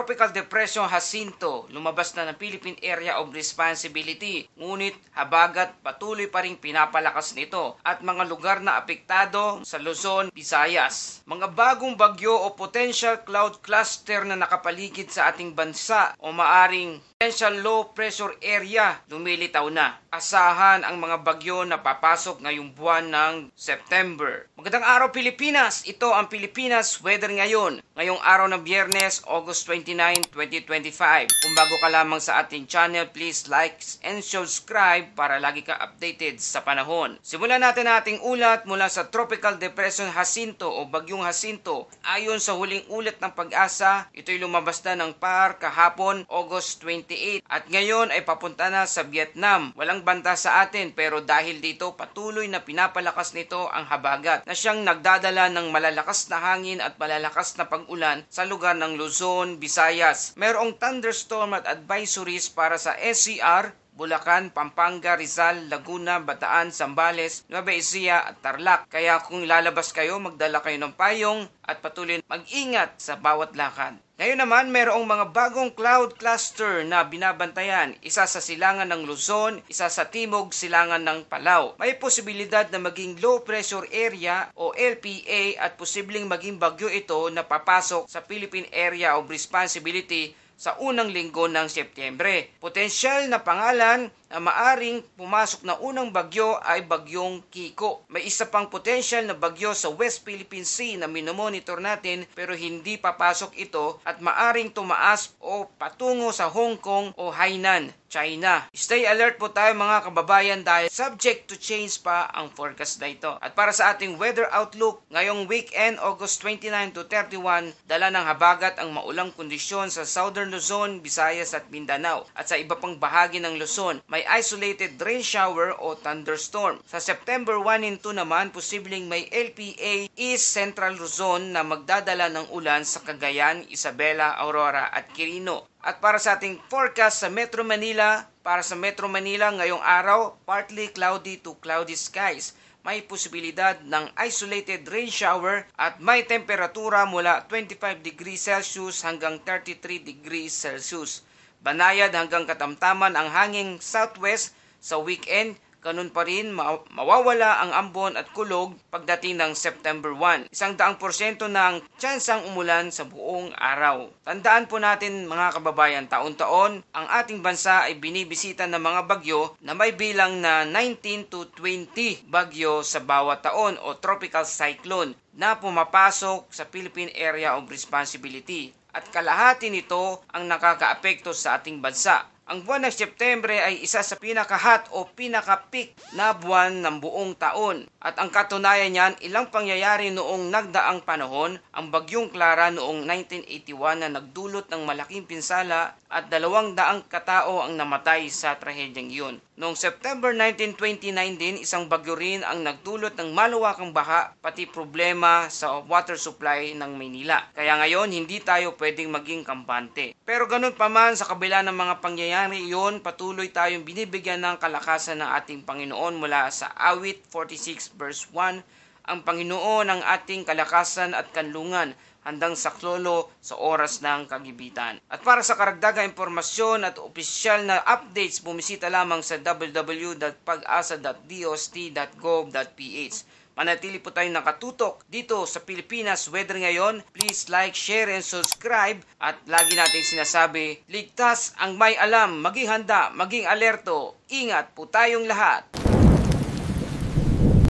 Tropical Depression Jacinto, lumabas na ng Philippine Area of Responsibility. Ngunit habagat patuloy pa ring pinapalakas nito at mga lugar na apektado sa Luzon, Visayas. Mga bagong bagyo o potential cloud cluster na nakapaligid sa ating bansa o maaring potential low pressure area lumilitaw na. Asahan ang mga bagyo na papasok ngayong buwan ng September. Magandang araw Pilipinas! Ito ang Pilipinas Weather ngayon. Ngayong araw ng Biyernes, August 29, 2025. Kung bago ka lamang sa ating channel, please like and subscribe para lagi ka updated sa panahon. Simulan natin ating ulat mula sa Tropical Depression Jacinto o Bagyong Jacinto. Ayon sa huling ulat ng Pag-asa, ito'y lumabas na ng PAR kahapon, August 28. At ngayon ay papunta na sa Vietnam. Walang banta sa atin pero dahil dito patuloy na pinapalakas nito ang habagat na siyang nagdadala ng malalakas na hangin at malalakas na pag-ulan sa lugar ng Luzon, Visayas. Merong thunderstorm at advisories para sa SCR, Bulacan, Pampanga, Rizal, Laguna, Bataan, Zambales, Nueva Ecija at Tarlac. Kaya kung lalabas kayo, magdala kayo ng payong at patuloy mag-ingat sa bawat lakad. Ngayon naman, mayroong mga bagong cloud cluster na binabantayan. Isa sa silangan ng Luzon, isa sa timog silangan ng Palau. May posibilidad na maging low pressure area o LPA at posibleng maging bagyo ito na papasok sa Philippine Area of Responsibility sa unang linggo ng Setyembre. Potensyal na pangalan na maaring pumasok na unang bagyo ay Bagyong Kiko. May isa pang potensyal na bagyo sa West Philippine Sea na minomonitor natin pero hindi papasok ito at maaring tumaas o patungo sa Hong Kong o Hainan, China. Stay alert po tayo mga kababayan dahil subject to change pa ang forecast na ito. At para sa ating weather outlook, ngayong weekend August 29 to 31, dala ng habagat ang maulang kondisyon sa Southern Luzon, Visayas at Mindanao. At sa iba pang bahagi ng Luzon, may isolated rain shower o thunderstorm. Sa September 1 and 2 naman, posibleng may LPA East Central Luzon na magdadala ng ulan sa Cagayan, Isabela, Aurora at Quirino. At para sa ating forecast sa Metro Manila, ngayong araw, partly cloudy to cloudy skies. May posibilidad ng isolated rain shower at may temperatura mula 25 degrees Celsius hanggang 33 degrees Celsius. Banayad hanggang katamtaman ang hanging southwest sa weekend. Ganun pa rin mawawala ang ambon at kulog pagdating ng September 1. 100% na ang tsansang umulan sa buong araw. Tandaan po natin mga kababayan, taon-taon ang ating bansa ay binibisita ng mga bagyo na may bilang na 19 to 20 bagyo sa bawat taon o tropical cyclone na pumapasok sa Philippine Area of Responsibility. At kalahati nito ang nakakaapekto sa ating bansa. Ang buwan ng Setyembre ay isa sa pinaka-hot o pinaka-peak na buwan ng buong taon. At ang katunayan niyan, ilang pangyayari noong nagdaang panahon, ang Bagyong Clara noong 1981 na nagdulot ng malaking pinsala at 200 katao ang namatay sa trahedyang iyon. Noong September 1929 din, isang bagyo rin ang nagdulot ng malawakang baha pati problema sa water supply ng Maynila. Kaya ngayon, hindi tayo pwedeng maging kampante. Pero ganun pa man, sa kabila ng mga pangyayari iyon, patuloy tayong binibigyan ng kalakasan ng ating Panginoon mula sa Awit 46 verse 1, ang Panginoon ang ating kalakasan at kanlungan, handang saklolo sa oras ng kagibitan. At para sa karagdagang impormasyon at opisyal na updates, bumisita lamang sa www.pagasa.dost.gov.ph. Manatili po tayong nakatutok dito sa Pilipinas Weather ngayon. Please like, share, and subscribe. At lagi nating sinasabi, ligtas ang may alam, maging handa, maging alerto. Ingat po tayong lahat.